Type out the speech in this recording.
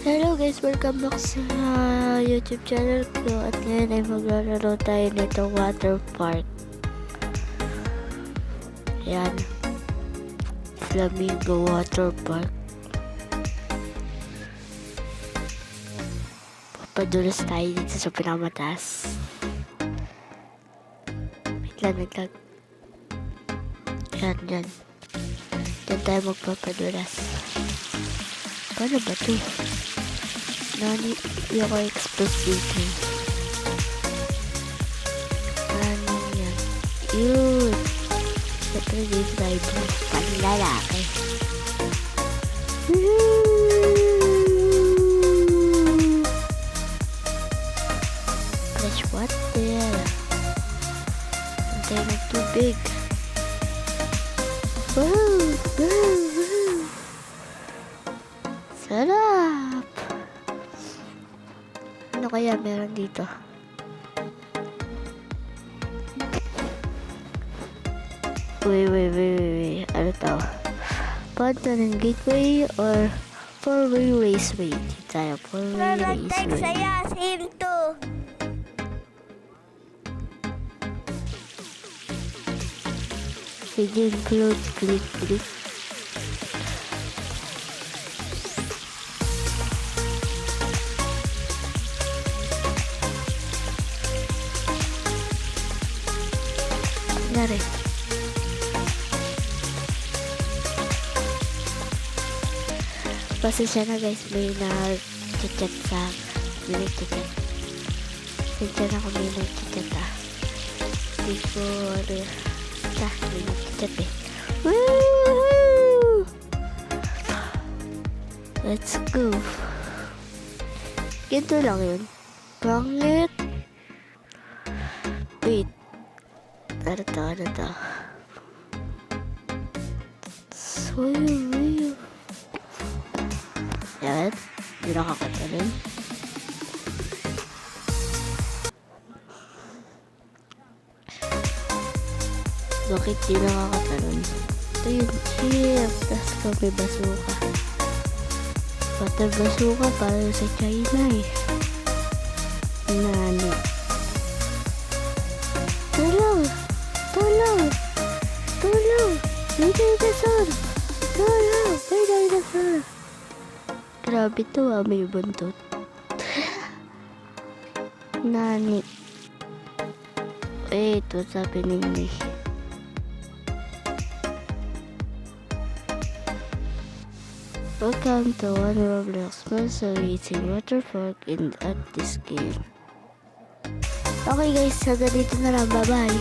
Hello guys, welcome back sa YouTube channel ko. At ngayon ay maglalaro tayo nito water park. Ayan, Flamingo Water Park. Papadulas tayo dito sa pinamataas. Wait lang, naglag. Yan. Diyan tayo magpapadulas. Paano ba ito? Nani, hindi ako express dito. Ano yan? Yun! Siyempre dito tayo po. Panlalaki. Fresh water. Hintay ng tubig. Wow! Sarap! Ano kaya meron dito? Wait. Ano to? Pantanan gateway or four-way raceway? Dito tayo, four-way raceway. Saya sim to. Sige, click. Nari. Pasensya na guys, may nag-chat sa nag-chat. Pasensya na kung may nag-chat Hindi ko may nag-chat eh. Woo! Let's go. Ganito lang yun. Pangit. Wait. Ano to? So, yun. Yan. Hindi nakakatalon. Bakit di nakakatalon? Ito yun. Chip. Tapos kami basuka. Water basuka para sa China eh. Nani. Tulong! May dinosaur! May dinosaur! Grabe to may buntot. Nani? Wait, what's happening me? Welcome to one Roblox Monster Eating Water Park at this game. Okay guys, hanggang dito na lang. Bye-bye!